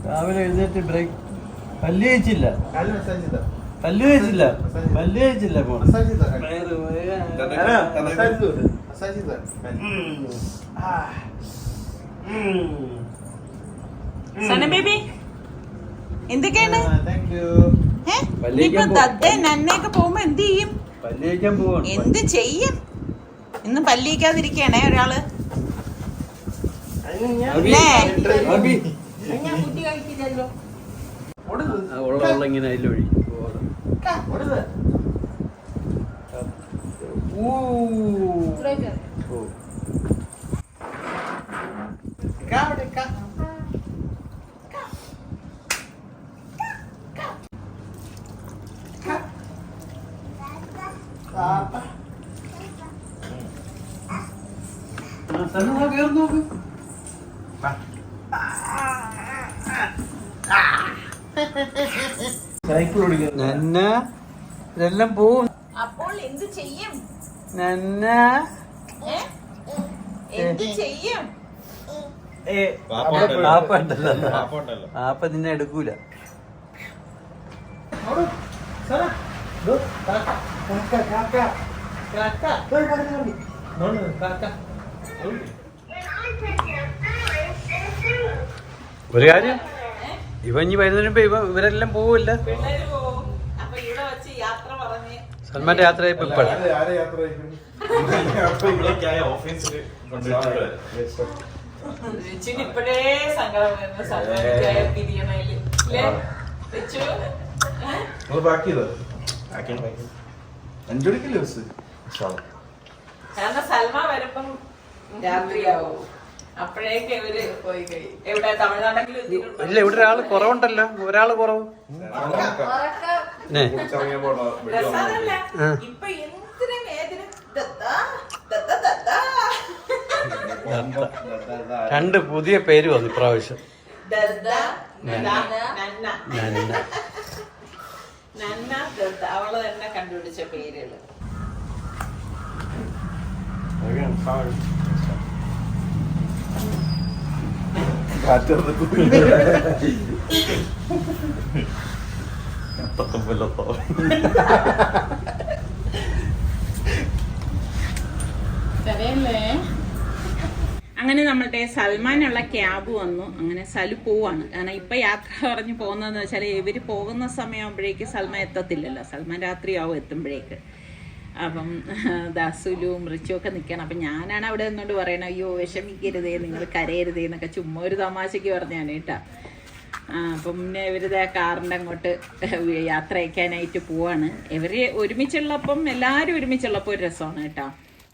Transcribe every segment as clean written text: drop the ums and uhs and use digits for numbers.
രാവിലെ എഴുന്നേറ്റ് ബ്രേക്ക് പല്ല് കഴിച്ചില്ല സന ബേബി എന്തൊക്കെയാണ് നന്നയൊക്കെ പോകുമ്പോ എന്ത് ചെയ്യും? എന്ത് ചെയ്യും? ഇന്ന് പല്ലിക്കാതിരിക്കണേ ഒരാള്. ഇങ്ങനെ അതിലൊഴി നോക്ക്. സൈക്കിൾ ഓടിക്കാൻ ഇതെല്ലാം പോവും. അപ്പോൾ എന്ത് ചെയ്യും? എന്ത് ചെയ്യും? ആപ്പ നിന്നെ എടുക്കൂല. ഒരു കാര്യം, ഇനി വരുന്നതിന് ഇവരെല്ലാം പോവില്ല. സൽമാന്റെ യാത്ര ഇപ്പോഴേ സങ്കടം കാരണം സൽമ വരുമ്പം രാത്രിയാവും. അപ്പോഴേക്ക് ഇവര് പോയി കഴിയും. എവിടെ തമിഴ്നാട്ടിലും ഇല്ല, ഇവിടെ ഒരാള് കുറവുണ്ടല്ലോ. ഒരാള് കുറവ്. ഇപ്പൊ എന്തിനും ഏതിനും രണ്ട് പുതിയ പേര് വന്നു ഇപ്രാവശ്യം. അവള് തന്നെ കണ്ടുപിടിച്ച പേരുകള്. അങ്ങനെ നമ്മളുടെ സൽമാനുള്ള ക്യാബ് വന്നു. അങ്ങനെ സലു പോവാണ്. കാരണം ഇപ്പൊ യാത്ര പറഞ്ഞ് പോകുന്നതെന്ന് വെച്ചാൽ ഇവര് പോകുന്ന സമയമാകുമ്പോഴേക്ക് സൽമാൻ എത്തത്തില്ലല്ലോ. സൽമാൻ രാത്രിയാവും എത്തുമ്പോഴേക്ക്. അപ്പം ദാസുലും റിച്ചും ഒക്കെ നിൽക്കണം. അപ്പം ഞാനാണ് അവിടെ നിന്നുകൊണ്ട് പറയണം, അയ്യോ വിഷമിക്കരുതേ, നിങ്ങൾ കരയരുതേ എന്നൊക്കെ ചുമ്മാ ഒരു തമാശയ്ക്ക് പറഞ്ഞാണ് കേട്ടാ. അപ്പം പിന്നെ ഇവരിത് കാറിൻ്റെ അങ്ങോട്ട് യാത്ര അയക്കാനായിട്ട് പോവാണ്. ഇവര് ഒരുമിച്ചുള്ളപ്പം, എല്ലാവരും ഒരുമിച്ചുള്ളപ്പോൾ ഒരു രസമാണ് കേട്ടോ.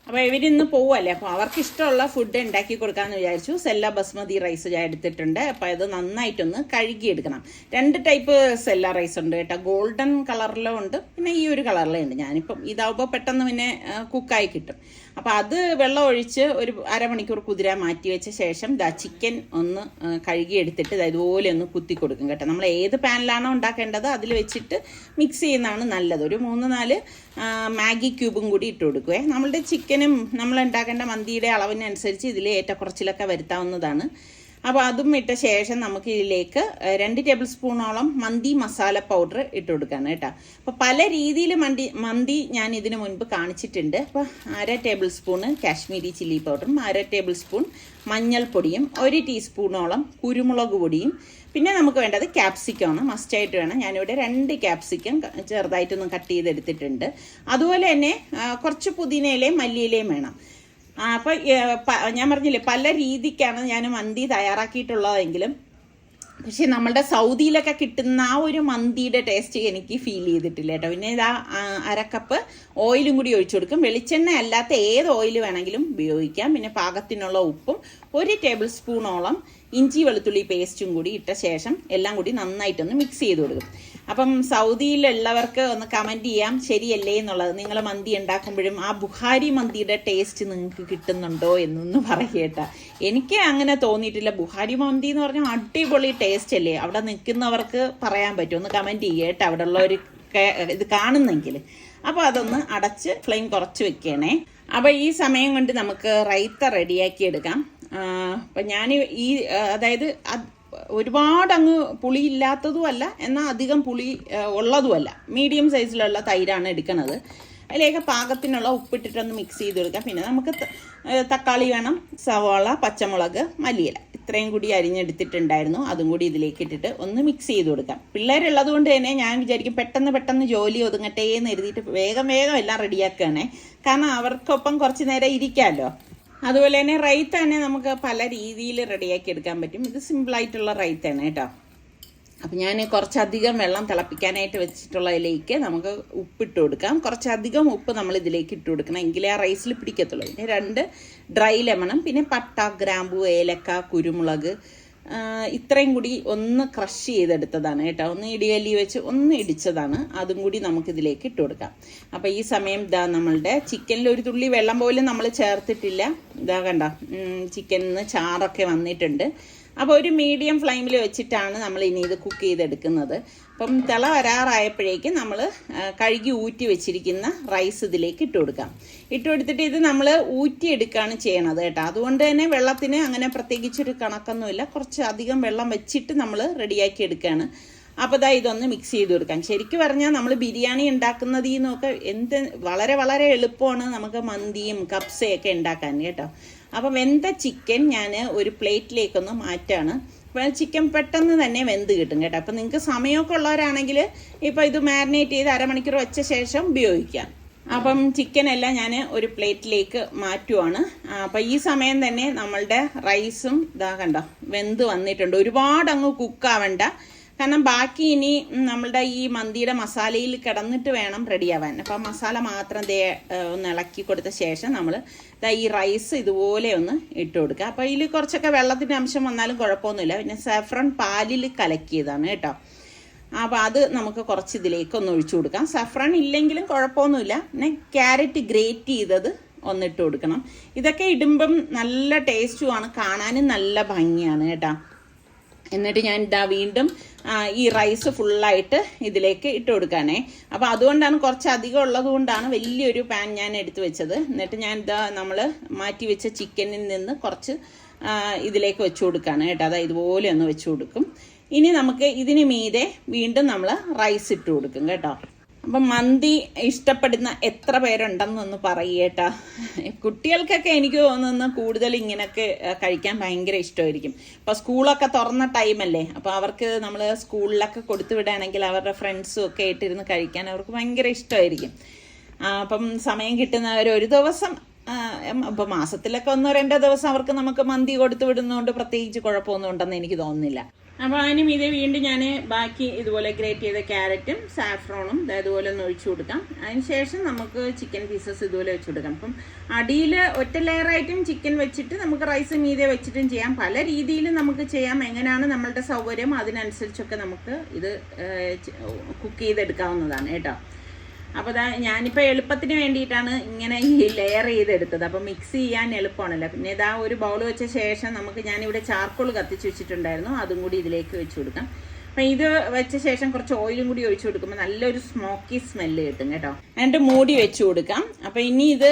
അപ്പോൾ ഇവരിന്ന് പോവല്ലേ, അപ്പോൾ അവർക്ക് ഇഷ്ടമുള്ള ഫുഡ് ഉണ്ടാക്കി കൊടുക്കാമെന്ന് വിചാരിച്ചു. സെല്ല ബസ്മതി റൈസ് ഞാൻ എടുത്തിട്ടുണ്ട്. അപ്പോൾ ഇത് നന്നായിട്ടൊന്ന് കഴുകിയെടുക്കണം. 2 ടൈപ്പ് സെല്ല റൈസ് ഉണ്ട് കേട്ടോ. ഗോൾഡൻ കളറിലും ഉണ്ട്, പിന്നെ ഈ ഒരു കളറിലും ഉണ്ട്. ഞാനിപ്പം ഇതാവുമ്പോൾ പെട്ടെന്ന് പിന്നെ കുക്കായി കിട്ടും. അപ്പോൾ അത് വെള്ളം ഒഴിച്ച് ഒരു അരമണിക്കൂർ കുതിരാൻ മാറ്റി വെച്ച ശേഷം ചിക്കൻ ഒന്ന് കഴുകിയെടുത്തിട്ട് ഇതുപോലെ ഒന്ന് കുത്തി കൊടുക്കും കേട്ടോ. നമ്മൾ ഏത് പാനിലാണോ ഉണ്ടാക്കേണ്ടത് അതിൽ വെച്ചിട്ട് മിക്സ് ചെയ്യുന്നതാണ് നല്ലത്. ഒരു 3-4 മാഗി ക്യൂബും കൂടി ഇട്ട് കൊടുക്കുവേ. നമ്മളുടെ ചിക്കനും നമ്മൾ ഉണ്ടാക്കേണ്ട മന്തിയുടെ അളവിനനുസരിച്ച് ഇതിൽ ഏറ്റക്കുറച്ചിലൊക്കെ വരുത്താവുന്നതാണ്. അപ്പോൾ അതും ഇട്ട ശേഷം നമുക്ക് ഇതിലേക്ക് 2 ടേബിൾ സ്പൂണോളം മന്തി മസാല പൗഡർ ഇട്ട് കൊടുക്കുകയാണ് കേട്ടോ. അപ്പോൾ പല രീതിയിൽ മന്തി ഞാൻ ഇതിനു മുൻപ് കാണിച്ചിട്ടുണ്ട്. അപ്പോൾ 1/2 ടേബിൾ സ്പൂണ് കാശ്മീരി ചില്ലി പൗഡറും 1/2 ടേബിൾ സ്പൂൺ മഞ്ഞൾപ്പൊടിയും 1 ടീസ്പൂണോളം കുരുമുളക് പൊടിയും, പിന്നെ നമുക്ക് വേണ്ടത് ക്യാപ്സിക്കമാണ്, മസ്റ്റായിട്ട് വേണം. ഞാനിവിടെ 2 ക്യാപ്സിക്കം ചെറുതായിട്ടൊന്ന് കട്ട് ചെയ്തെടുത്തിട്ടുണ്ട്. അതുപോലെ തന്നെ കുറച്ച് പുതിനയിലയും മല്ലിയിലയും വേണം. അപ്പം ഞാൻ പറഞ്ഞില്ലേ, പല രീതിക്കാണ് ഞാൻ മന്തി തയ്യാറാക്കിയിട്ടുള്ളതെങ്കിലും പക്ഷെ നമ്മളുടെ സൗദിയിലൊക്കെ കിട്ടുന്ന ആ ഒരു മന്തിയുടെ ടേസ്റ്റ് എനിക്ക് ഫീൽ ചെയ്തിട്ടില്ല കേട്ടോ. പിന്നെ ഇതാ 1/2 കപ്പ് ഓയിലും കൂടി ഒഴിച്ചു കൊടുക്കും. വെളിച്ചെണ്ണ അല്ലാത്ത ഏത് ഓയിൽ വേണമെങ്കിലും ഉപയോഗിക്കാം. പിന്നെ പാകത്തിനുള്ള ഉപ്പും 1 ടേബിൾ സ്പൂണോളം ഇഞ്ചി വെളുത്തുള്ളി പേസ്റ്റും കൂടി ഇട്ട ശേഷം എല്ലാം കൂടി നന്നായിട്ടൊന്ന് മിക്സ് ചെയ്ത് കൊടുക്കും. അപ്പം സൗദിയിലുള്ളവർക്ക് ഒന്ന് കമൻറ്റ് ചെയ്യാം ശരിയല്ലേ എന്നുള്ളത്. നിങ്ങൾ മന്തി ഉണ്ടാക്കുമ്പോഴും ആ ബുഹാരി മന്തിയുടെ ടേസ്റ്റ് നിങ്ങൾക്ക് കിട്ടുന്നുണ്ടോ എന്നൊന്ന് പറയട്ടാ. എനിക്ക് അങ്ങനെ തോന്നിയിട്ടില്ല. ബുഹാരി മന്തി എന്ന് പറഞ്ഞാൽ അടിപൊളി ടേസ്റ്റ് അല്ലേ. അവിടെ നിൽക്കുന്നവർക്ക് പറയാൻ പറ്റും, ഒന്ന് കമൻറ്റ് ചെയ്യട്ടെ അവിടെ ഉള്ളവർ ഇത് കാണുന്നെങ്കിൽ. അപ്പോൾ അതൊന്ന് അടച്ച് ഫ്ലെയിം കുറച്ച് വെക്കണേ. അപ്പോൾ ഈ സമയം കൊണ്ട് നമുക്ക് റൈത്ത റെഡിയാക്കി എടുക്കാം. അപ്പം ഞാൻ ഈ അതായത് ഒരുപാട് അങ്ങ് പുളി ഇല്ലാത്തതും അല്ല, എന്നാൽ അധികം പുളി ഉള്ളതുമല്ല, മീഡിയം സൈസിലുള്ള തൈരാണ് എടുക്കുന്നത്. അതിലേക്ക് പാകത്തിനുള്ള ഉപ്പിട്ടിട്ടൊന്ന് മിക്സ് ചെയ്ത് കൊടുക്കാം. പിന്നെ നമുക്ക് തക്കാളി വേണം, സവാള, പച്ചമുളക്, മല്ലിയില ഇത്രയും കൂടി അരിഞ്ഞെടുത്തിട്ടുണ്ടായിരുന്നു. അതും കൂടി ഇതിലേക്ക് ഇട്ടിട്ട് ഒന്ന് മിക്സ് ചെയ്ത് കൊടുക്കാം. പിള്ളേരുള്ളത് കൊണ്ട് തന്നെ ഞാൻ വിചാരിക്കും പെട്ടെന്ന് ജോലി ഒതുങ്ങട്ടെ എന്ന് എഴുതിയിട്ട് വേഗം എല്ലാം റെഡിയാക്കുകയാണേ. കാരണം അവർക്കൊപ്പം കുറച്ച് നേരം ഇരിക്കാമല്ലോ. അതുപോലെ തന്നെ റൈത്ത തന്നെ നമുക്ക് പല രീതിയിൽ റെഡിയാക്കി എടുക്കാൻ പറ്റും. ഇത് സിമ്പിളായിട്ടുള്ള റൈത്താണ് കേട്ടോ. അപ്പം ഞാൻ കുറച്ചധികം വെള്ളം തിളപ്പിക്കാനായിട്ട് വെച്ചിട്ടുള്ളതിലേക്ക് നമുക്ക് ഉപ്പിട്ട് കൊടുക്കാം. കുറച്ചധികം ഉപ്പ് നമ്മൾ ഇതിലേക്ക് ഇട്ട് കൊടുക്കണം, എങ്കിലേ ആ റൈസിൽ പിടിക്കത്തുള്ളൂ. പിന്നെ 2 ഡ്രൈ ലെമണും പിന്നെ പട്ട, ഗ്രാമ്പു, ഏലക്ക, കുരുമുളക് ഇത്രയും കൂടി ഒന്ന് ക്രഷ് ചെയ്തെടുത്തതാണ് കേട്ടോ. ഒന്ന് ഇടികല്ലി വെച്ച് ഒന്ന് ഇടിച്ചതാണ്. അതും കൂടി നമുക്കിതിലേക്ക് ഇട്ട് കൊടുക്കാം. അപ്പോൾ ഈ സമയം ഇതാ നമ്മളുടെ ചിക്കനിൽ ഒരു തുള്ളി വെള്ളം പോലും നമ്മൾ ചേർത്തിട്ടില്ല. ഇതാ കണ്ട ചിക്കനിൽ നിന്ന് ചാറൊക്കെ വന്നിട്ടുണ്ട്. അപ്പോൾ ഒരു മീഡിയം ഫ്ലെയിമിൽ വെച്ചിട്ടാണ് നമ്മൾ ഇനി ഇത് കുക്ക് ചെയ്തെടുക്കുന്നത്. അപ്പം തിള വരാറായപ്പോഴേക്കും നമ്മൾ കഴുകി ഊറ്റി വെച്ചിരിക്കുന്ന റൈസ് ഇതിലേക്ക് ഇട്ട് കൊടുക്കാം. ഇട്ട് കൊടുത്തിട്ട് ഇത് നമ്മൾ ഊറ്റിയെടുക്കുകയാണ് ചെയ്യണത് കേട്ടോ. അതുകൊണ്ട് തന്നെ വെള്ളത്തിന് അങ്ങനെ പ്രത്യേകിച്ചൊരു കണക്കൊന്നുമില്ല. കുറച്ച് അധികം വെള്ളം വെച്ചിട്ട് നമ്മൾ റെഡിയാക്കി എടുക്കുകയാണ്. അപ്പോൾ ഇതാ ഇതൊന്ന് മിക്സ് ചെയ്ത് കൊടുക്കാം. ശരിക്കും പറഞ്ഞാൽ നമ്മൾ ബിരിയാണി ഉണ്ടാക്കുന്നതിൽ നിന്നൊക്കെ വളരെ വളരെ എളുപ്പമാണ് നമുക്ക് മന്തിയും കപ്സയൊക്കെ ഉണ്ടാക്കാൻ കേട്ടോ. അപ്പം വെന്ത ചിക്കൻ ഞാൻ ഒരു പ്ലേറ്റിലേക്കൊന്ന് മാറ്റാണ്. അപ്പോൾ ചിക്കൻ പെട്ടെന്ന് തന്നെ വെന്ത് കിട്ടും കേട്ടോ. അപ്പം നിങ്ങൾക്ക് സമയമൊക്കെ ഉള്ളവരാണെങ്കിൽ ഇപ്പോൾ ഇത് മാരിനേറ്റ് ചെയ്ത് അരമണിക്കൂർ വെച്ച ശേഷം ഉപയോഗിക്കാം. അപ്പം ചിക്കനെല്ലാം ഞാൻ ഒരു പ്ലേറ്റിലേക്ക് മാറ്റുവാണ്. അപ്പം ഈ സമയം തന്നെ നമ്മളുടെ റൈസും ഇതാ കണ്ടോ വെന്ത് വന്നിട്ടുണ്ട്. ഒരുപാട് അങ്ങ് കുക്കാവണ്ട, കാരണം ബാക്കി ഇനി നമ്മളുടെ ഈ മന്തിയുടെ മസാലയിൽ കിടന്നിട്ട് വേണം റെഡിയാവാൻ. അപ്പം മസാല മാത്രം ഒന്ന് ഇളക്കി കൊടുത്ത ശേഷം നമ്മൾ ഈ റൈസ് ഇതുപോലെ ഒന്ന് ഇട്ട് കൊടുക്കുക. അപ്പോൾ ഇതിൽ കുറച്ചൊക്കെ വെള്ളത്തിൻ്റെ അംശം വന്നാലും കുഴപ്പമൊന്നുമില്ല. പിന്നെ സാഫ്രൺ പാലിൽ കലക്കിയതാണ് കേട്ടോ. അപ്പോൾ അത് നമുക്ക് കുറച്ച് ഇതിലേക്ക് ഒഴിച്ചു കൊടുക്കാം. സാഫ്രൺ ഇല്ലെങ്കിലും കുഴപ്പമൊന്നുമില്ല. പിന്നെ ക്യാരറ്റ് ഗ്രേറ്റ് ചെയ്തത് ഒന്നിട്ട് കൊടുക്കണം. ഇതൊക്കെ ഇടുമ്പം നല്ല ടേസ്റ്റുമാണ്, കാണാനും നല്ല ഭംഗിയാണ് കേട്ടോ. എന്നിട്ട് ഞാൻ ഇതാ വീണ്ടും ഈ റൈസ് ഫുള്ളായിട്ട് ഇതിലേക്ക് ഇട്ട് കൊടുക്കാനേ. അപ്പോൾ അതുകൊണ്ടാണ് കുറച്ച് അധികം ഉള്ളത് കൊണ്ടാണ് വലിയൊരു പാൻ ഞാൻ എടുത്തു വെച്ചത്. എന്നിട്ട് ഞാൻ ഇതാ നമ്മൾ മാറ്റി വെച്ച ചിക്കനിൽ നിന്ന് കുറച്ച് ഇതിലേക്ക് വെച്ച് കൊടുക്കുകയാണ് കേട്ടോ. അതായത് ഇതുപോലെ ഒന്ന് വെച്ച് കൊടുക്കും. ഇനി നമുക്ക് ഇതിന് മീതെ വീണ്ടും നമ്മൾ റൈസ് ഇട്ട് കൊടുക്കും കേട്ടോ. അപ്പം മന്തി ഇഷ്ടപ്പെടുന്ന എത്ര പേരുണ്ടെന്നൊന്ന് പറയേട്ടാ. കുട്ടികൾക്കൊക്കെ എനിക്ക് തോന്നുന്നു കൂടുതൽ ഇങ്ങനെയൊക്കെ കഴിക്കാൻ ഭയങ്കര ഇഷ്ടമായിരിക്കും. ഇപ്പോൾ സ്കൂളൊക്കെ തുറന്ന ടൈമല്ലേ, അപ്പോൾ അവർക്ക് നമ്മൾ സ്കൂളിലൊക്കെ കൊടുത്തു വിടുകയാണെങ്കിൽ അവരുടെ ഫ്രണ്ട്സും ഒക്കെ ആയിട്ടിരുന്ന് കഴിക്കാൻ അവർക്ക് ഭയങ്കര ഇഷ്ടമായിരിക്കും. അപ്പം സമയം കിട്ടുന്നവർ ഒരു ദിവസം, ഇപ്പോൾ മാസത്തിലൊക്കെ 1-2 ദിവസം അവർക്ക് നമുക്ക് മന്തി കൊടുത്തു വിടുന്നതുകൊണ്ട് പ്രത്യേകിച്ച് കുഴപ്പമൊന്നും ഉണ്ടെന്ന് എനിക്ക് തോന്നുന്നില്ല. അപ്പോൾ അതിനും ഇതേ വീണ്ടും ഞാൻ ബാക്കി ഇതുപോലെ ഗ്രേറ്റ് ചെയ്ത ക്യാരറ്റും സാഫ്രോണും ഇതുപോലെ ഒന്ന് ഒഴിച്ചു കൊടുക്കാം. അതിനുശേഷം നമുക്ക് ചിക്കൻ പീസസ് ഇതുപോലെ വെച്ച് കൊടുക്കാം. അപ്പം അടിയിൽ ഒറ്റ ലെയറായിട്ടും ചിക്കൻ വെച്ചിട്ട് നമുക്ക് റൈസ് മീതെ വെച്ചിട്ടും ചെയ്യാം. പല രീതിയിലും നമുക്ക് ചെയ്യാം. എങ്ങനെയാണ് നമ്മളുടെ സൗകര്യം അതിനനുസരിച്ചൊക്കെ നമുക്ക് ഇത് കുക്ക് ചെയ്തെടുക്കാവുന്നതാണ് കേട്ടോ. അപ്പോൾ ഞാനിപ്പോൾ എളുപ്പത്തിന് വേണ്ടിയിട്ടാണ് ഇങ്ങനെ ഈ ലെയർ ചെയ്തെടുത്തത്. അപ്പോൾ മിക്സ് ചെയ്യാൻ എളുപ്പമാണല്ലോ. പിന്നെ ഇതാ ഒരു ബൗൾ വെച്ച ശേഷം നമുക്ക് ഞാനിവിടെ ചാർക്കോൾ കത്തിച്ച് വെച്ചിട്ടുണ്ടായിരുന്നു, അതും കൂടി ഇതിലേക്ക് വെച്ച് കൊടുക്കാം. അപ്പം ഇത് വെച്ച ശേഷം കുറച്ച് ഓയിലും കൂടി ഒഴിച്ചു കൊടുക്കുമ്പോൾ നല്ലൊരു സ്മോക്കി സ്മെല്ല് കിട്ടും കേട്ടോ. എന്നിട്ട് മൂടി വെച്ച് കൊടുക്കാം. അപ്പോൾ ഇനി ഇത്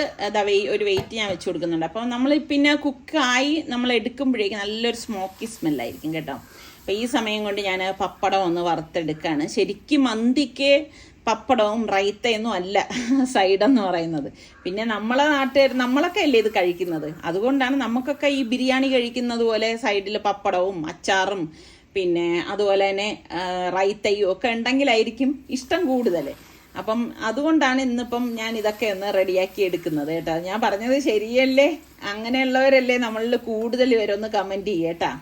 ഒരു വെയിറ്റ് ഞാൻ വെച്ച് കൊടുക്കുന്നുണ്ട്. അപ്പോൾ നമ്മൾ പിന്നെ കുക്കായി നമ്മൾ എടുക്കുമ്പോഴേക്കും നല്ലൊരു സ്മോക്കി സ്മെല്ലായിരിക്കും കേട്ടോ. അപ്പോൾ ഈ സമയം കൊണ്ട് ഞാൻ പപ്പടം ഒന്ന് വറുത്തെടുക്കുകയാണ്. ശരിക്കും മന്തിക്ക് പപ്പടവും റൈത്തയൊന്നും അല്ല സൈഡെന്ന് പറയുന്നത്. പിന്നെ നമ്മളെ നമ്മളൊക്കെ അല്ലേ ഇത് കഴിക്കുന്നത്, അതുകൊണ്ടാണ് നമുക്കൊക്കെ ഈ ബിരിയാണി കഴിക്കുന്നത് പോലെ സൈഡിൽ പപ്പടവും അച്ചാറും പിന്നെ അതുപോലെ തന്നെ റൈത്തയും ഒക്കെ ഉണ്ടെങ്കിലായിരിക്കും ഇഷ്ടം കൂടുതൽ. അപ്പം അതുകൊണ്ടാണ് ഇന്നിപ്പം ഞാൻ ഇതൊക്കെ ഒന്ന് റെഡിയാക്കി എടുക്കുന്നത് കേട്ടോ. ഞാൻ പറഞ്ഞത് ശരിയല്ലേ? അങ്ങനെയുള്ളവരല്ലേ നമ്മളിൽ കൂടുതൽ പേരൊന്ന് കമൻറ്റ് ചെയ്യേട്ടാ.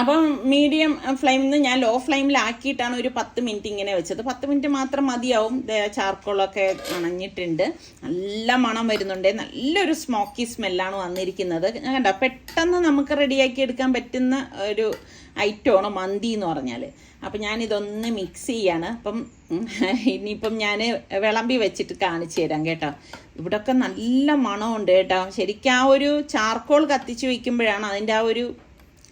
അപ്പം മീഡിയം ഫ്ലെയിമിൽ നിന്ന് ഞാൻ ലോ ഫ്ലെയിമിലാക്കിയിട്ടാണ് ഒരു 10 മിനിറ്റ് ഇങ്ങനെ വെച്ചത്. 10 മിനിറ്റ് മാത്രം മതിയാവും. ചാർക്കോളൊക്കെ അണഞ്ഞിട്ടുണ്ട്, നല്ല മണം വരുന്നുണ്ട്, നല്ലൊരു സ്മോക്കി സ്മെല്ലാണ് വന്നിരിക്കുന്നത്. കണ്ടോ, പെട്ടെന്ന് നമുക്ക് റെഡിയാക്കി എടുക്കാൻ പറ്റുന്ന ഒരു ഐറ്റമാണ് മന്തി എന്ന് പറഞ്ഞാൽ. അപ്പം ഞാനിതൊന്ന് മിക്സ് ചെയ്യാണ്. അപ്പം ഇനിയിപ്പം ഞാൻ വിളമ്പി വെച്ചിട്ട് കാണിച്ചു തരാം കേട്ടോ. ഇവിടെയൊക്കെ നല്ല മണമുണ്ട് കേട്ടോ. ശരിക്കും ആ ഒരു ചാർക്കോൾ കത്തിച്ച് വയ്ക്കുമ്പോഴാണ് അതിൻ്റെ ആ ഒരു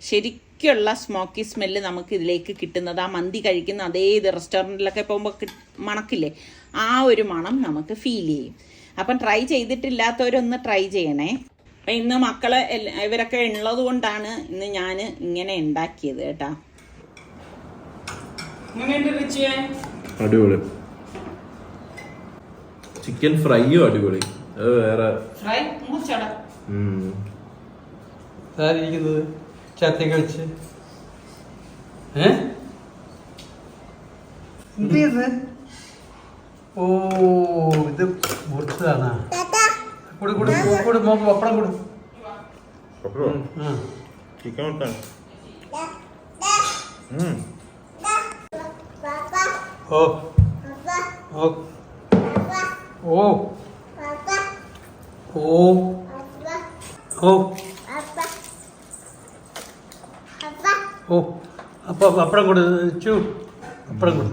ശരിക്കുള്ള സ്മോക്കി സ്മെല്ല് നമുക്ക് ഇതിലേക്ക് കിട്ടുന്നത്. ആ മന്തി കഴിക്കുന്ന അതേ ഇത് റെസ്റ്റോറൻറ്റിലൊക്കെ പോകുമ്പോൾ മണക്കില്ലേ, ആ ഒരു മണം നമുക്ക് ഫീൽ ചെയ്യും. അപ്പം ട്രൈ ചെയ്തിട്ടില്ലാത്തവരൊന്ന് ട്രൈ ചെയ്യണേ. അപ്പം ഇന്ന് മക്കളെ ഇവരൊക്കെ ഉള്ളത് കൊണ്ടാണ് ഇന്ന് ഞാൻ ഇങ്ങനെ ഉണ്ടാക്കിയത് കേട്ടാ. എങ്ങനെയുണ്ട് റിച്ചുവേ? അടിപൊളി. ചിക്കൻ ഫ്രൈയും അടിപൊളി. അത് വേറെ ഫ്രൈ മൂച്ചട ഇരിക്കുന്നത് ചാത്തയൊക്കെ വെച്ച് എന്ത് ചെയ്ത്? ഓ ഇത് മുറിച്ചതാണ്. കൊടു കൊടു കൊടു നോക്ക് പപ്പടം കൊടു. ചിക്കൻ ഓ ഓ ഓ ഓ ഓ ഓ അപ്പൊ പപ്പടം കൊടു ചു പപ്പടം കൊടു.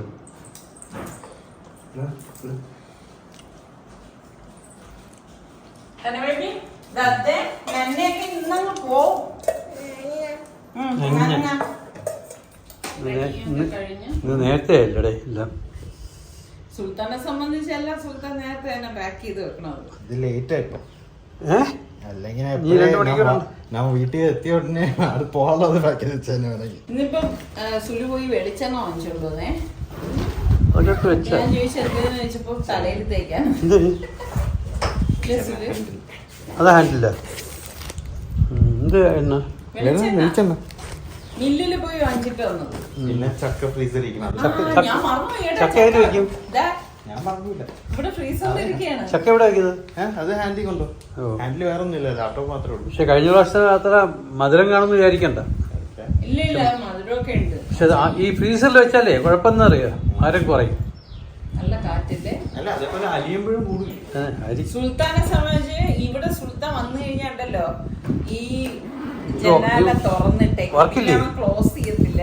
ഇത് നേരത്തെ അല്ലടേ ഇല്ല. സുൽത്താനെ സംബന്ധിച്ചല്ല, സുൽത്താൻ നേരത്തെ തന്നെ പാക്ക് ചെയ്ത് വെക്കണത്. ഇത് ലേറ്റ് ആയിപ്പോ അല്ലെങ്കിൽ വീട്ടിൽ എത്തിയ ഉടനെ അത് പോകാനുള്ളത് പാക്ക് ചെയ്ത് വെച്ചാൽ ഇന്നിപ്പം സുലു പോയി വെളിച്ചെണ്ണ വാങ്ങിച്ചോണ്ടേ. ഞാൻ ചോദിച്ചെന്തെന്ന് ചോദിച്ചപ്പോ തലയിൽ തേക്കാൻ. അതാ ഹാൻഡില്ല. എന്ത് എണ്ണ? വെളിച്ചെണ്ണ മില്ലില് പോയി വാങ്ങിച്ചിട്ട് വന്നത്. പിന്നെ ചക്ക ഫ്രീസർ ഞാൻ ചക്ക എവിടെ വെക്കും? ഞാൻ പറഞ്ഞില്ല. ഇവിടെ ഫ്രീസറിൽ ഇരിക്കുകയാണ്. ചക്ക എവിടെ വെക്കുന്നത്? അത് ഹാൻഡിൽ കൊണ്ടോ. ഹാൻഡിൽ വേറെ ഒന്നുമില്ല, ലാപ്ടോപ്പ് മാത്രമേ ഉള്ളൂ. പക്ഷെ കഴിഞ്ഞ പ്രാവശ്യം അത്ര മധുരം കാണുമെന്ന് വിചാരിക്കണ്ട. ഇല്ല ഇല്ല, മധുരമൊക്കെ ഉണ്ട്. പക്ഷെ ഈ ഫ്രീസറിൽ വെച്ചാലേ കുഴപ്പമെന്ന് അറിയാം, മധുരം കുറയും. നല്ല കാറ്റില്ലേ? അല്ല അതേപോലെ അലിയുമ്പോഴും കൂടുതൽ. സുൽത്താനെ സംബന്ധിച്ച് ഇവിടെ സുൽത്താൻ വന്നു കഴിഞ്ഞാണ്ടല്ലോ ഈ ജനാല തുറന്നിട്ടേ ക്ലോസ് ചെയ്യത്തില്ല.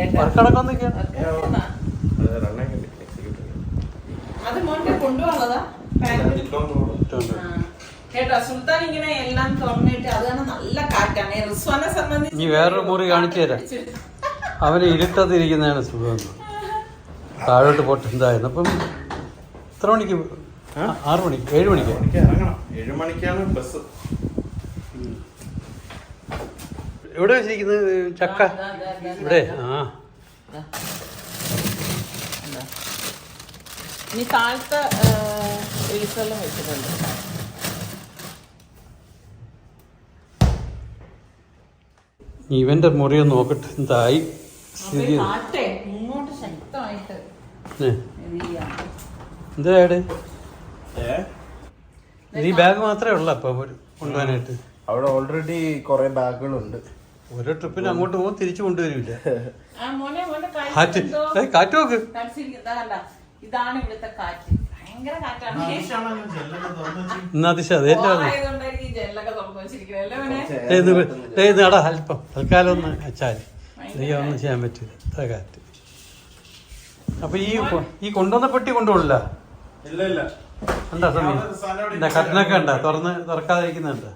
അത് മോന്റെ കൊണ്ടുപോകുന്നതാ കേട്ടോ. സുൽത്താൻ ഇങ്ങനെ എല്ലാം തുറന്നിട്ട് അത് തന്നെ നല്ല കാറ്റാണ്. റിസ്വാനെ സംബന്ധിച്ച് നീ വേറൊരു മുറി കാണിച്ചു തരാം. അവന് ഇരുട്ടത്തിരിക്കുന്നതാണ് സുഖം. താഴോട്ട് പോട്ട് എന്തായിരുന്നു. അപ്പം എത്ര മണിക്ക്? 6 മണിക്ക് 7 മണിക്ക് ഇറങ്ങണം. 7 മണിക്കാണ് ബസ്. എവിടെ വെച്ചിരിക്കുന്നത് ചക്ക? ഇവിടെ. ഇനി താഴത്തെ വെളിച്ചെല്ലാം വെച്ചിട്ടുണ്ട്. ഇവന്റെ മുറിയൊന്ന് നോക്കട്ടെ എന്തായി സ്ഥിതി. മുന്നോട്ട് ശക്തമായിട്ട് എന്തായാടെ ഈ ബാഗ് മാത്രമേ ഉള്ളൂ അപ്പൊ കൊണ്ടുപോകാനായിട്ട്? അവിടെ ഓൾറെഡി കുറെ ബാഗുകളുണ്ട്. ഓരോ ട്രിപ്പിന് അങ്ങോട്ട് പോകും, തിരിച്ചു കൊണ്ടുവരില്ല. കാറ്റ് കാറ്റ് നോക്ക്. ഇതാണ് ഇവിടുത്തെ കാറ്റ്. ഭയങ്കര കാറ്റാണ്. നടാ അല്പം തൽക്കാലം ഒന്ന് വെച്ചാൽ ഒന്നും ചെയ്യാൻ പറ്റില്ല. അത്ര കാറ്റ്. അപ്പൊ ഈ കൊണ്ടുവന്ന പെട്ടി കൊണ്ടുപോകില്ല. എന്താ സമയം? എന്താ കട്ടനൊക്കെ ഉണ്ടാ തുറക്കാതിരിക്കുന്നുണ്ട്.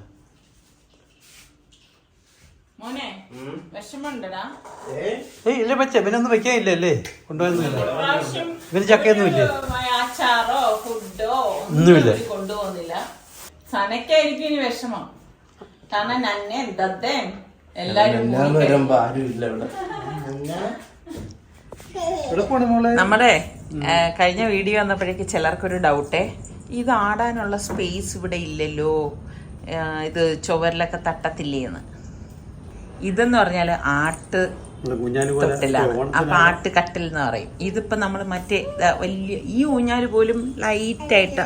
ഇല്ല വെച്ച ഇവനൊന്നും വെക്കാനില്ല അല്ലേ? കൊണ്ടുപോകുന്നില്ല. ഇവന് ചക്കയൊന്നും ഇല്ലേ? അച്ചാറോ ഫുഡോ ഒന്നുമില്ല. കൊണ്ടുപോകുന്നില്ല. സനക്കായിരിക്കും ഇനി വിഷമം. കാരണം നന്നെ ദദ്ദേ എല്ലാരും നമ്മുടെ കഴിഞ്ഞ വീഡിയോ വന്നപ്പോഴേക്ക് ചിലർക്കൊരു ഡൗട്ടേ, ഇത് ആടാനുള്ള സ്പേസ് ഇവിടെ ഇല്ലല്ലോ, ഇത് ചുവരിലൊക്കെ തട്ടത്തില്ലേന്ന്. ഇതെന്ന് പറഞ്ഞാൽ ആട്ട് തൊട്ടിലാണ്. അപ്പൊ ആട്ട് കട്ടിൽ എന്ന് പറയും. ഇതിപ്പോ നമ്മൾ മറ്റേ വലിയ ഈ ഊഞ്ഞാല് പോലും ലൈറ്റായിട്ട്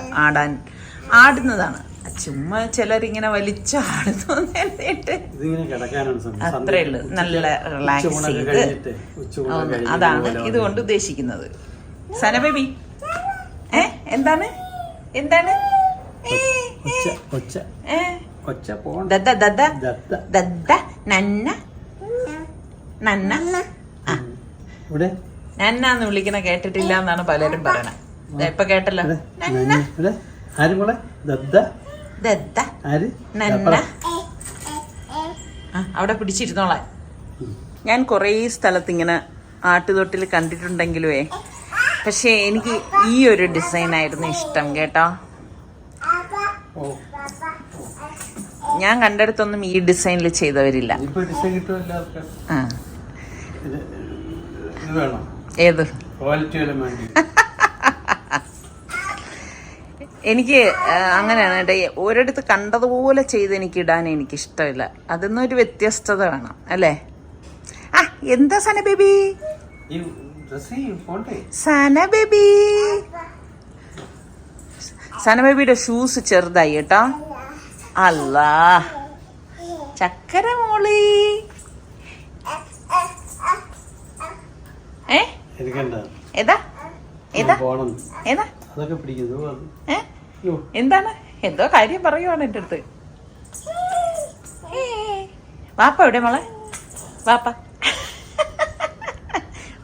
ആടുന്നതാണ്. ചുമ്മാ ചിലരിങ്ങനെ വലിച്ചാടുന്നു. അത്രേ ഉള്ളു. നല്ല റിലാക്സ് ചെയ്ത് അതാണ് ഇതുകൊണ്ട് ഉദ്ദേശിക്കുന്നത്. സന ബേബി എന്താണ് എന്താണ് നന്നാന്ന് വിളിക്കണ കേട്ടിട്ടില്ല എന്നാണ് പലരും പറയണേ. ഇപ്പൊ കേട്ടല്ലോ. അവിടെ പിടിച്ചിരുന്നോളാൻ. ഞാൻ കുറേ സ്ഥലത്ത് ഇങ്ങനെ ആട്ടുതൊട്ടിൽ കണ്ടിട്ടുണ്ടെങ്കിലുവേ, പക്ഷെ എനിക്ക് ഈ ഒരു ഡിസൈൻ ആയിരുന്നു ഇഷ്ടം കേട്ടോ. ഞാൻ കണ്ടെടുത്തൊന്നും ഈ ഡിസൈനിൽ ചെയ്തവരില്ല. ഇപ്പൊ ഡിസൈൻ കിട്ടുമല്ലോ ആൾക്കാർ. ആ ഇത് വേണം, ഏത് ക്വാളിറ്റി വല്ലതും വേണ്ടി. എനിക്ക് അങ്ങനെയാണ് കേട്ടോ. ഒരിടത്ത് കണ്ടതുപോലെ ചെയ്ത് എനിക്ക് ഇടാൻ എനിക്കിഷ്ടമില്ല. അതിന്നൊരു വ്യത്യസ്തത വേണം അല്ലേ? ആ എന്താ സന ബേബി, ഈ ഡ്രസ് പോണ്ടേ? സന ബേബി, സന ബേബിയുടെ ഷൂസ് ചെറുതായി കേട്ടോ. അല്ലാ ചക്കര മോളി. എടുക്കണ്ട. ഏതാ ഏതാ പോണം, ഏതാ? അതൊക്കെ പിടിക്കുന്നു. എന്താണ്? എന്തോ കാര്യം പറയുവാണ് എൻ്റെ അടുത്ത്. വാപ്പ എവിടെ മോളെ? വാപ്പ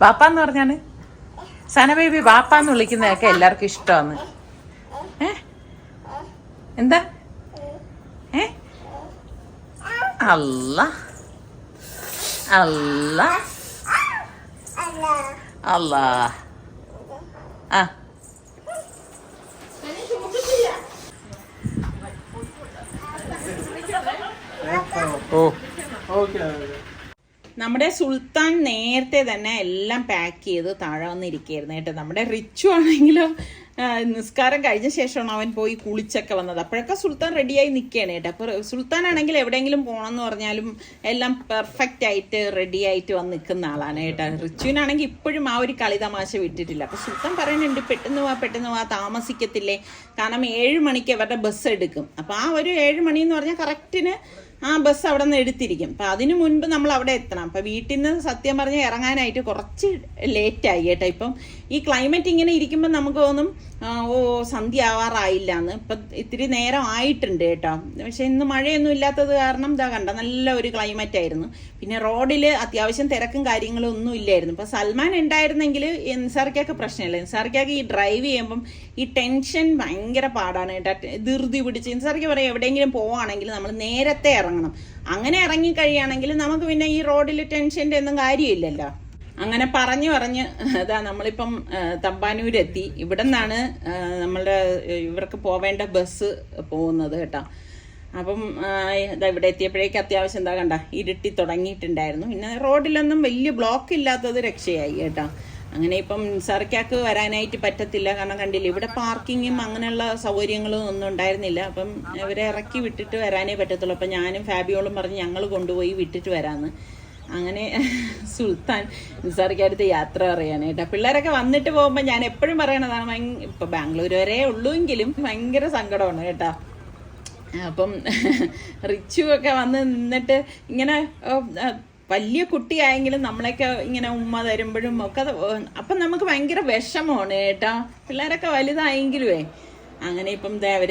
വാപ്പാന്ന് പറഞ്ഞാണ് സന ബേബി വാപ്പാന്ന് വിളിക്കുന്നതൊക്കെ എല്ലാവർക്കും ഇഷ്ടമാണ്. എന്താ? അല്ല അല്ല അല്ല. ആ ഓ ഓക്കെ. നമ്മുടെ സുൽത്താൻ നേരത്തെ തന്നെ എല്ലാം പാക്ക് ചെയ്ത് താഴെ വന്നിരിക്കുകയായിരുന്നു കേട്ടോ. നമ്മുടെ റിച്ചു ആണെങ്കിലോ നിസ്കാരം കഴിഞ്ഞ ശേഷമാണ് അവൻ പോയി കുളിച്ചൊക്കെ വന്നത്. അപ്പോഴൊക്കെ സുൽത്താൻ റെഡിയായി നിൽക്കുകയാണ് കേട്ടോ. അപ്പോൾ സുൽത്താൻ ആണെങ്കിൽ എവിടെയെങ്കിലും പോകണമെന്ന് പറഞ്ഞാലും എല്ലാം പെർഫെക്റ്റ് ആയിട്ട് റെഡി ആയിട്ട് വന്ന് നിൽക്കുന്ന ആളാണ് കേട്ടോ. റിച്ചുവിനാണെങ്കിൽ ഇപ്പോഴും ആ ഒരു കളി തമാശ വിട്ടിട്ടില്ല. അപ്പോൾ സുൽത്താൻ പറയുന്നുണ്ട് പെട്ടെന്ന് വാ താമസിക്കത്തില്ലേ, കാരണം 7 മണിക്ക് അവരുടെ ബസ് എടുക്കും. അപ്പോൾ ആ ഒരു 7 മണി എന്ന് പറഞ്ഞാൽ കറക്റ്റിന് ആ ബസ് അവിടെ നിന്ന് എടുത്തിരിക്കും. അപ്പം അതിനു മുൻപ് നമ്മൾ അവിടെ എത്തണം. അപ്പം വീട്ടിൽ നിന്ന് സത്യം പറഞ്ഞ് ഇറങ്ങാനായിട്ട് കുറച്ച് ലേറ്റായി കേട്ടോ. ഇപ്പം ഈ ക്ലൈമറ്റ് ഇങ്ങനെ ഇരിക്കുമ്പോൾ നമുക്ക് തോന്നും സന്ധ്യ ആവാറായില്ല എന്ന്. ഇപ്പം ഇത്തിരി നേരം ആയിട്ടുണ്ട് കേട്ടോ. പക്ഷെ ഇന്ന് മഴയൊന്നും ഇല്ലാത്തത് കാരണം ഇതാ കണ്ട നല്ല ഒരു ക്ലൈമറ്റ് ആയിരുന്നു. പിന്നെ റോഡിൽ അത്യാവശ്യം തിരക്കും കാര്യങ്ങളും ഒന്നും ഇല്ലായിരുന്നു. ഇപ്പം സൽമാൻ ഉണ്ടായിരുന്നെങ്കിൽ നിസാർക്കൊക്കെ പ്രശ്നമില്ല. നിസാർക്കൊക്കെ ഈ ഡ്രൈവ് ചെയ്യുമ്പം ഈ ടെൻഷൻ ഭയങ്കര പാടാണ് കേട്ടോ. ധൃതി പിടിച്ച് നിസാർക്ക് പറയാം എവിടെയെങ്കിലും പോവുകയാണെങ്കിൽ നമ്മൾ നേരത്തെ ഇറങ്ങണം. അങ്ങനെ ഇറങ്ങിക്കഴിയുകയാണെങ്കിൽ നമുക്ക് പിന്നെ ഈ റോഡിൽ ടെൻഷൻ്റെ ഒന്നും കാര്യമില്ലല്ലോ. അങ്ങനെ പറഞ്ഞ് അതാ നമ്മളിപ്പം തമ്പാനൂരെത്തി. ഇവിടെ നിന്നാണ് നമ്മളുടെ ഇവർക്ക് പോവേണ്ട ബസ് പോകുന്നത് കേട്ടോ. അപ്പം ഇതാ ഇവിടെ എത്തിയപ്പോഴേക്ക് അത്യാവശ്യം എന്താ കണ്ട ഇരുട്ടി തുടങ്ങിയിട്ടുണ്ടായിരുന്നു. പിന്നെ റോഡിലൊന്നും വലിയ ബ്ലോക്ക് ഇല്ലാത്തത് രക്ഷയായി കേട്ടോ. അങ്ങനെ ഇപ്പം നിസാർക്കാക്ക് വരാനായിട്ട് പറ്റത്തില്ല, കാരണം കണ്ടില്ല ഇവിടെ പാർക്കിങ്ങും അങ്ങനെയുള്ള സൗകര്യങ്ങളും ഒന്നും ഉണ്ടായിരുന്നില്ല. അപ്പം ഇവരെ ഇറക്കി വിട്ടിട്ട് വരാനേ പറ്റത്തുള്ളൂ. അപ്പം ഞാനും ഫാബിയോളും പറഞ്ഞ് ഞങ്ങൾ കൊണ്ടുപോയി വിട്ടിട്ട് വരാമെന്ന്. അങ്ങനെ സുൽത്താൻ നിസാർക്കടുത്ത് യാത്ര പറയാനായിട്ട്. പിള്ളേരൊക്കെ വന്നിട്ട് പോകുമ്പോൾ ഞാൻ എപ്പോഴും പറയണതാണ് ഇപ്പം ബാംഗ്ലൂർ വരെ ഉള്ളൂവെങ്കിലും ഭയങ്കര സങ്കടമാണ് കേട്ടോ. അപ്പം റിച്ചു ഒക്കെ വന്ന് നിന്നിട്ട് ഇങ്ങനെ വലിയ കുട്ടിയായെങ്കിലും നമ്മളൊക്കെ ഇങ്ങനെ ഉമ്മ തരുമ്പോഴും ഒക്കെ അപ്പം നമുക്ക് ഭയങ്കര വിഷമമാണ് കേട്ടോ. പിള്ളേരൊക്കെ വലുതായെങ്കിലുവേ. അങ്ങനെ ഇപ്പം ദേ അവർ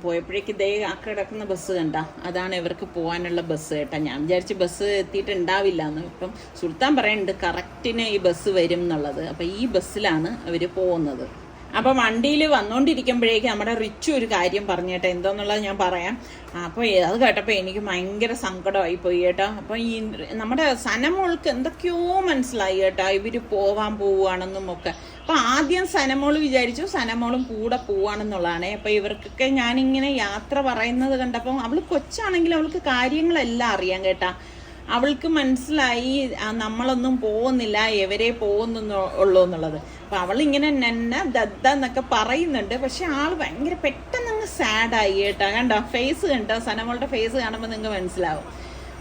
പോയപ്പോഴേക്ക് ദേ ആ കിടക്കുന്ന ബസ് കണ്ട, അതാണ് ഇവർക്ക് പോകാനുള്ള ബസ് കേട്ടോ. ഞാൻ വിചാരിച്ച് ബസ് എത്തിയിട്ടുണ്ടാവില്ല എന്ന്. ഇപ്പം സുൽത്താൻ പറയുന്നുണ്ട് കറക്റ്റിന് ഈ ബസ് വരും എന്നുള്ളത്. അപ്പം ഈ ബസ്സിലാണ് അവർ പോകുന്നത്. അപ്പം വണ്ടിയിൽ വന്നുകൊണ്ടിരിക്കുമ്പോഴേക്ക് നമ്മുടെ റിച്ചു ഒരു കാര്യം പറഞ്ഞു കേട്ടോ. എന്താന്നുള്ളത് ഞാൻ പറയാം. അപ്പോൾ അത് കേട്ടപ്പോൾ എനിക്ക് ഭയങ്കര സങ്കടമായി പോയി കേട്ടോ. അപ്പോൾ ഈ നമ്മുടെ സനമോൾക്ക് എന്തൊക്കെയോ മനസ്സിലായി കേട്ടോ, ഇവർ പോവുകയാണെന്നും ഒക്കെ. അപ്പോൾ ആദ്യം സനമോൾ വിചാരിച്ചു സനമോളും കൂടെ പോവുകയാണെന്നുള്ളതാണ്. അപ്പോൾ ഇവർക്കൊക്കെ ഞാനിങ്ങനെ യാത്ര പറയുന്നത് കണ്ടപ്പോൾ അവൾ കൊച്ചാണെങ്കിലും അവൾക്ക് കാര്യങ്ങളെല്ലാം അറിയാം കേട്ടോ. അവൾക്ക് മനസ്സിലായി നമ്മളൊന്നും പോകുന്നില്ല, എവരെ പോകുന്നുള്ളൂ എന്നുള്ളത്. അപ്പം അവളിങ്ങനെ നെന്ന ദദ്ദ എന്നൊക്കെ പറയുന്നുണ്ട്. പക്ഷെ ആൾ ഭയങ്കര പെട്ടെന്ന് അങ്ങ് സാഡായി കേട്ടോ. കണ്ടോ ഫേസ് കണ്ടോ, സനമോളുടെ ഫേസ് കാണുമ്പോൾ നിങ്ങൾക്ക് മനസ്സിലാവും.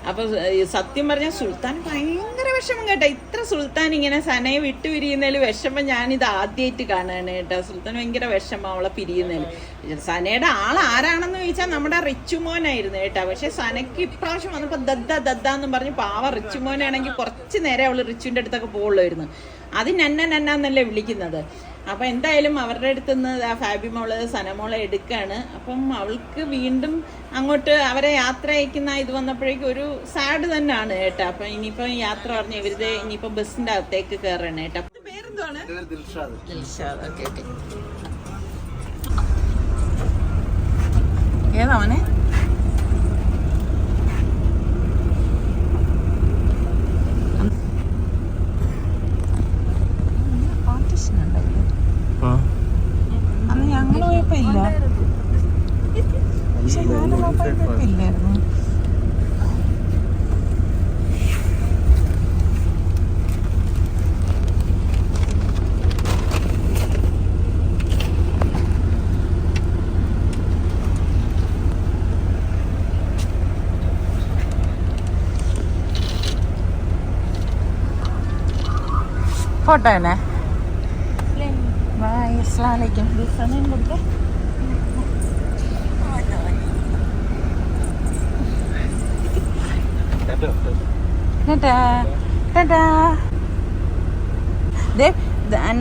അപ്പോൾ സത്യം പറഞ്ഞാൽ സുൽത്താൻ ഭയങ്കര വിഷമം കേട്ടോ. ഇത്ര സുൽത്താൻ ഇങ്ങനെ സനയെ വിട്ടുപിരിയുന്നതിൽ വിഷമം ഞാനിത് ആദ്യമായിട്ട് കാണുകയാണ് കേട്ടോ. സുൽത്താൻ ഭയങ്കര വിഷമം അവളെ പിരിയുന്നതിൽ. സനയുടെ ആരാണെന്ന് ചോദിച്ചാൽ നമ്മുടെ റിച്ചുമോനായിരുന്നു കേട്ടോ. പക്ഷെ സനയ്ക്ക് ഇപ്രാവശ്യം വന്നപ്പോൾ ദദ്ദ എന്നും പറഞ്ഞ് പാവ റിച്ചുമോനാണെങ്കിൽ കുറച്ച് നേരം അവൾ റിച്ചുവിൻ്റെ അടുത്തൊക്കെ പോകുള്ളായിരുന്നു. അത് നന്നല്ലേ വിളിക്കുന്നത്. അപ്പം എന്തായാലും അവരുടെ അടുത്ത് നിന്ന് ആ ഫാബി മോള് സനമോളെ എടുക്കുകയാണ്. അപ്പം അവൾക്ക് വീണ്ടും അങ്ങോട്ട് അവരെ യാത്ര അയക്കുന്ന ഇത് വന്നപ്പോഴേക്കും ഒരു സാഡ് തന്നെയാണ് കേട്ടോ. അപ്പം ഇനിയിപ്പം യാത്ര പറഞ്ഞ് ഇവരുടെ ഇനിയിപ്പം ബസ്സിൻ്റെ അകത്തേക്ക് കയറണം കേട്ടോ. പേരെന്താണ്? ദിൽഷാദ്. Okay okay. ഏതാവനെ? അന്ന് ഞങ്ങൾ പോയപ്പോ ഇല്ല, പക്ഷെ ഞാൻ പോയപ്പോ ഇല്ല. ഫോട്ടോ തന്നെ ബൈ. അസ്സലാമു അലൈക്കും. സമയം കൊടുത്തേ.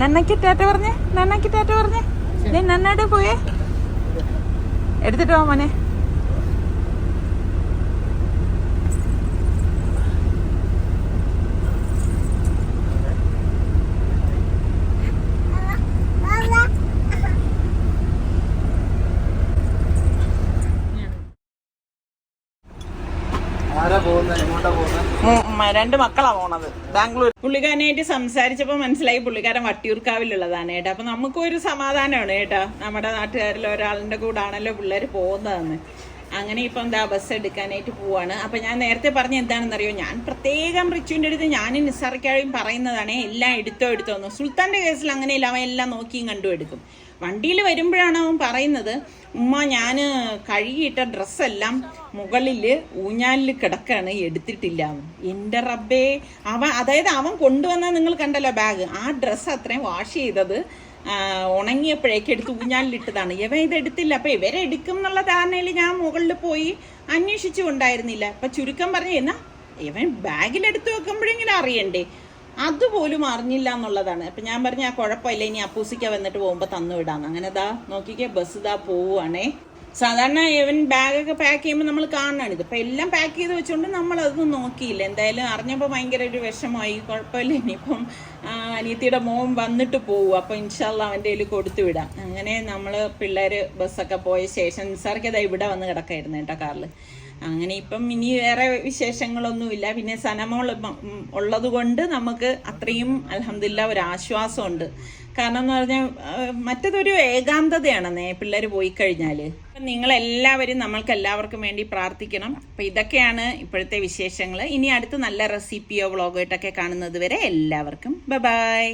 നന്നയ്ക്ക് ടാറ്റ പറഞ്ഞേ. നന്നയ്ക്ക് ടാറ്റ പറഞ്ഞേ. നന്നയുടെ പോയേ എടുത്തിട്ട് പോ മോനെ. രണ്ട് മക്കളാ പോണത് ബാംഗ്ലൂർ. പുള്ളിക്കാരനായിട്ട് സംസാരിച്ചപ്പോ മനസ്സിലായി പുള്ളിക്കാരൻ വട്ടിയൂർക്കാവിലുള്ളതാണ് കേട്ടോ. അപ്പൊ നമുക്കും ഒരു സമാധാനമാണ് കേട്ടോ, നമ്മുടെ നാട്ടുകാരിൽ ഒരാളിന്റെ കൂടെ ആണല്ലോ പിള്ളേര് പോകുന്നതെന്ന്. അങ്ങനെ ഇപ്പം എന്താ ബസ് എടുക്കാനായിട്ട് പോവാണ്. അപ്പൊ ഞാൻ നേരത്തെ പറഞ്ഞ എന്താണെന്നറിയോ, ഞാൻ പ്രത്യേകം റിച്ചുവിന്റെ അടുത്ത് ഞാനും നിസാറിക്കായും പറയുന്നതാണ് എല്ലാം എടുത്തോന്ന്. സുൽത്താന്റെ കേസിൽ അങ്ങനെയില്ല, അവൻ എല്ലാം നോക്കിയും കണ്ടും എടുക്കും. വണ്ടിയിൽ വരുമ്പോഴാണ് അവൻ പറയുന്നത്, ഉമ്മ ഞാൻ കഴുകിയിട്ട ഡ്രസ്സെല്ലാം മുകളിൽ ഊഞ്ഞാലിൽ കിടക്കാണ്, എടുത്തിട്ടില്ല. എൻ്റെ റബ്ബേ, അതായത് അവൻ കൊണ്ടുവന്ന നിങ്ങൾ കണ്ടല്ലോ ബാഗ്, ആ ഡ്രസ്സ് അത്രയും വാഷ് ചെയ്തത് ഉണങ്ങിയപ്പോഴേക്ക് എടുത്ത് ഊഞ്ഞാലിലിട്ടതാണ്. ഇവ ഇതെടുത്തില്ല. അപ്പൊ ഇവരെ എടുക്കും എന്നുള്ള ധാരണയിൽ ഞാൻ മുകളിൽ പോയി അന്വേഷിച്ചു കൊണ്ടായിരുന്നില്ല. അപ്പൊ ചുരുക്കം പറഞ്ഞു, എന്നാ ഇവൻ ബാഗിലെടുത്ത് വെക്കുമ്പോഴെങ്കിലും അറിയണ്ടേ, അതുപോലും അറിഞ്ഞില്ല എന്നുള്ളതാണ്. അപ്പൊ ഞാൻ പറഞ്ഞ ആ കുഴപ്പമില്ല, ഇനി അപ്പൂസിക്ക വന്നിട്ട് പോകുമ്പോ തന്നു വിടാന്ന്. അങ്ങനെ ദാ നോക്കിക്കേ, ബസ് ദാ പോവുകയാണേ. സാധാരണ ഇവൻ ബാഗൊക്കെ പാക്ക് ചെയ്യുമ്പോൾ നമ്മൾ കാണണം. ഇതിപ്പോ എല്ലാം പാക്ക് ചെയ്ത് വെച്ചുകൊണ്ട് നമ്മൾ അതൊന്നും നോക്കിയില്ല. എന്തായാലും അറിഞ്ഞപ്പോൾ ഭയങ്കര ഒരു വിഷമമായി. കുഴപ്പമില്ല, ഇനിയിപ്പം അനിയത്തിയുടെ മോൻ വന്നിട്ട് പോവും. അപ്പൊ ഇൻഷാല്ല അവൻ്റെ കയ്യിൽ കൊടുത്തു വിടാം. അങ്ങനെ നമ്മള് പിള്ളേര് ബസ്സൊക്കെ പോയ ശേഷം നിസാർക്ക് അതാ ഇവിടെ വന്ന് കിടക്കായിരുന്നു കേട്ടോ കാറില്. അങ്ങനെ ഇപ്പം ഇനി വേറെ വിശേഷങ്ങളൊന്നുമില്ല. പിന്നെ സനമോൾ ഉള്ളത് കൊണ്ട് നമുക്ക് അത്രയും അൽഹംദുലില്ലാ ഒരു ആശ്വാസമുണ്ട്. കാരണം എന്ന് പറഞ്ഞാൽ മറ്റതൊരു ഏകാന്തതയാണെന്നേ പിള്ളേർ പോയി കഴിഞ്ഞാൽ. നിങ്ങളെല്ലാവരും നമ്മൾക്ക് എല്ലാവർക്കും വേണ്ടി പ്രാർത്ഥിക്കണം. അപ്പം ഇതൊക്കെയാണ് ഇപ്പോഴത്തെ വിശേഷങ്ങൾ. ഇനി അടുത്ത് നല്ല റെസിപ്പിയോ വ്ളോഗോ ആയിട്ടൊക്കെ കാണുന്നത് വരെ എല്ലാവർക്കും ബൈ.